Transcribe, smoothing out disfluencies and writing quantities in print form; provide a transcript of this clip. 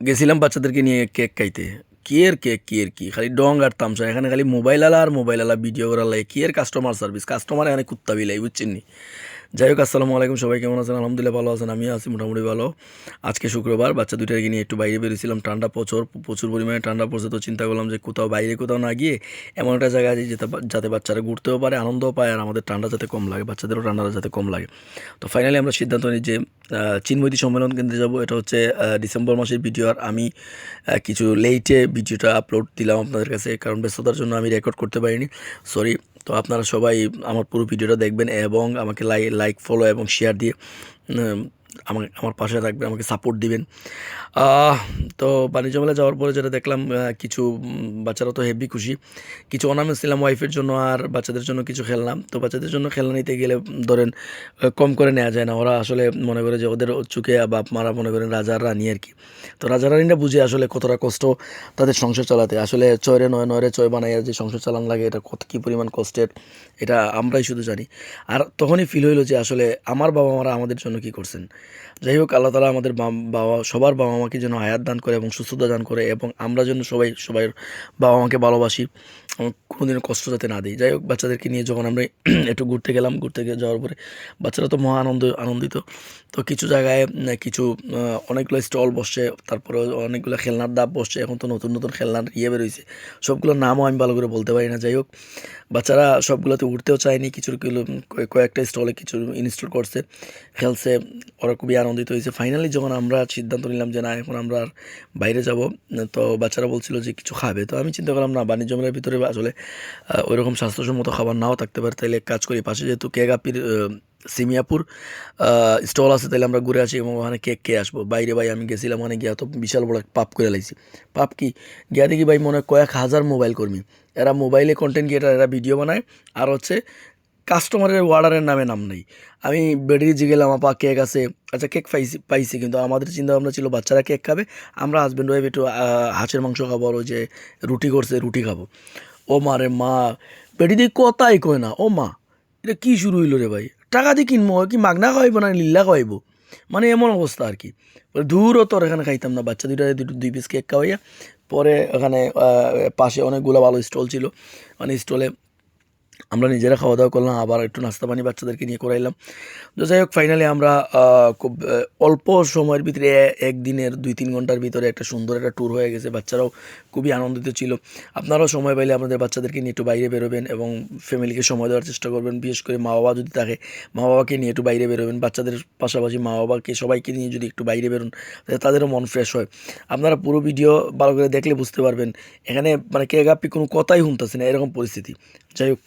গেছিলাম বাচ্চাদেরকে নিয়ে কেক খাইতে। কি এর কেক, কি এর কি? খালি ডং আর তামসা। এখানে খালি মোবাইল আলা আর মোবাইল আলা ভিডিও করার লাগে। কি এর কাস্টমার সার্ভিস? কাস্টমার এখানে কুত্তা বিলাই, বুঝছেন নি? যাই হোক, আসসালামু আলাইকুম, সবাই কেমন আছেন? আলহামদুলিল্লাহ ভালো আছেন, আমিও আছি মোটামুটি ভালো। আজকে শুক্রবার, বাচ্চা দুইটাকে নিয়ে একটু বাইরে বেরিয়েছিলাম। ঠান্ডা প্রচুর প্রচুর পরিমাণে ঠান্ডা পড়ছে, তো চিন্তা করলাম যে কোথাও বাইরে কোথাও না গিয়ে এমন একটা জায়গায় যাই যাতে বাচ্চারা ঘুরতেও পারে, আনন্দও পায়, আর আমাদের ঠান্ডা যাতে কম লাগে, বাচ্চাদেরও ঠান্ডাটা যাতে কম লাগে। তো ফাইনালি আমরা সিদ্ধান্ত নিই যে চিন্ময়ী সম্মেলন কেন্দ্রে যাব। এটা হচ্ছে ডিসেম্বর মাসের ভিডিও, আর আমি কিছু লেটে ভিডিওটা আপলোড দিলাম আপনাদের কাছে, কারণ ব্যস্ততার জন্য আমি রেকর্ড করতে পারিনি, সরি। তো আপনারা সবাই আমার পুরো ভিডিওটা দেখবেন এবং আমাকে লাইক ফলো এবং শেয়ার দিয়ে উম, আমার পাশে থাকবেন, আমাকে সাপোর্ট দিবেন। আহ, তো বাণিজ্য মেলায় যাওয়ার পরে যেটা দেখলাম, কিছু বাচ্চারা তো হেভি খুশি। কিছু অর্নামেন্টস নিলাম ওয়াইফের জন্য, আর বাচ্চাদের জন্য কিছু খেললাম। তো বাচ্চাদের জন্য খেলনা নিতে গেলে ধরেন কম করে নেওয়া যায় না। ওরা আসলে মনে করে যে ওদের চোখে বাপ মারা মনে করেন রাজা রানী আর কি। তো রাজা রানীরা বুঝে আসলে কতটা কষ্ট তাদের সংসার চালাতে। আসলে চয়রে নয় নয়রে চয় বানাইয়া যে সংসার চালান লাগে, এটা কত কী পরিমাণ কষ্টের, এটা আমরাই শুধু জানি। আর তখনই ফিল হইলো যে আসলে আমার বাবা মারা আমাদের জন্য কী করছেন। যাই হোক, আল্লাহ তালা আমাদের বাবা সবার বাবা মাকে যেন হায়াত দান করে এবং সুস্থতা দান করে, এবং আমরা যেন সবাই বাবা মাকে ভালোবাসি, কোনোদিনও কষ্ট যাতে না দিই। যাই হোক, বাচ্চাদেরকে নিয়ে যখন আমরা একটু ঘুরতে গেলাম, ঘুরতে গিয়ে যাওয়ার পরে বাচ্চারা তো মহা আনন্দিত। তো কিছু জায়গায় কিছু অনেকগুলো স্টল বসছে, তারপরে অনেকগুলো খেলনার দাপ বসছে। এখন তো নতুন নতুন খেলনার বেরোইছে, সবগুলোর নামও আমি ভালো করে বলতে পারি না। যাই হোক, বাচ্চারা সবগুলোতে উঠতেও চায়নি, কয়েকটা স্টলে কিছু ইনস্টল করছে, খেলছে, ওরা খুবই আনন্দিত হয়েছে। ফাইনালি যখন আমরা সিদ্ধান্ত নিলাম যে না, এখন আমরা আর বাইরে যাব, তো বাচ্চারা বলছিল যে কিছু খাবে। তো আমি চিন্তা করলাম না, বাণিজ্য মেলার ভিতরে আসলে ওইরকম স্বাস্থ্যসম্মত খাবার নাও থাকতে পারে, তাইলে এক কাজ করি, পাশে যেহেতু কেক আপির সিমিয়াপুর স্টল আছে, তাহলে আমরা ঘুরে আসি এবং ওখানে কেক খেয়ে আসবো। বাইরে ভাই আমি গেছিলাম, ওখানে গিয়া তো বিশাল বড় এক পাপ করে লাইছি। পাপ কি, গিয়া দেখি ভাই মনে হয় কয়েক হাজার মোবাইল কর্মী, এরা মোবাইলে কন্টেন্ট ক্রিয়েটার, এরা ভিডিও বানায়, আর হচ্ছে কাস্টমারের অর্ডারের নামে নাম নেই। আমি বেরিয়ে গেলাম, আপা কেক আছে? আচ্ছা, কেক পাইছি, কিন্তু আমাদের চিন্তা ভাবনা ছিল বাচ্চারা কেক খাবে, আমরা হাজব্যান্ড ওয়াইফ একটু হাঁসের মাংস খাবো, আর ওই যে রুটি করছে রুটি খাবো। ও মা রে মা, বেটি দিয়ে কথাই কয় না। ও মা, এটা কী শুরু হইলো রে ভাই? টাকা দিয়ে কিনবো কি মাগনা খাওয়াইবো না লিল্লা খাওয়াইবো? মানে এমন অবস্থা আর কি। দূরও তোর এখানে খাইতাম না, বাচ্চা দুই পিস কেক খাওয়াইয়া পরে এখানে পাশে অনেকগুলো ভালো স্টল ছিল, মানে স্টলে আমরা নিজেরা খাওয়া দাওয়া করলাম, আবার একটু নাস্তা পানি বাচ্চাদেরকে নিয়ে করাইলাম। তো যাই হোক, ফাইনালি আমরা খুব অল্প সময়ের ভিতরে, একদিনের 2-3 ঘন্টার ভিতরে একটা সুন্দর একটা ট্যুর হয়ে গেছে। বাচ্চারাও খুবই আনন্দিত ছিল। আপনারাও সময় পাইলে আপনাদের বাচ্চাদেরকে নিয়ে একটু বাইরে বেরোবেন এবং ফ্যামিলিকে সময় দেওয়ার চেষ্টা করবেন। বিশেষ করে মা বাবা যদি থাকে, মা বাবাকে নিয়ে একটু বাইরে বেরোবেন। বাচ্চাদের পাশাপাশি মা বাবাকে সবাইকে নিয়ে যদি একটু বাইরে বেরোন, তাহলে তাদেরও মন ফ্রেশ হয়। আপনারা পুরো ভিডিও ভালো করে দেখলে বুঝতে পারবেন, এখানে মানে কে গাপ্পি কোনো কথাই শুনতেছে না, এরকম পরিস্থিতি। যাই হোক,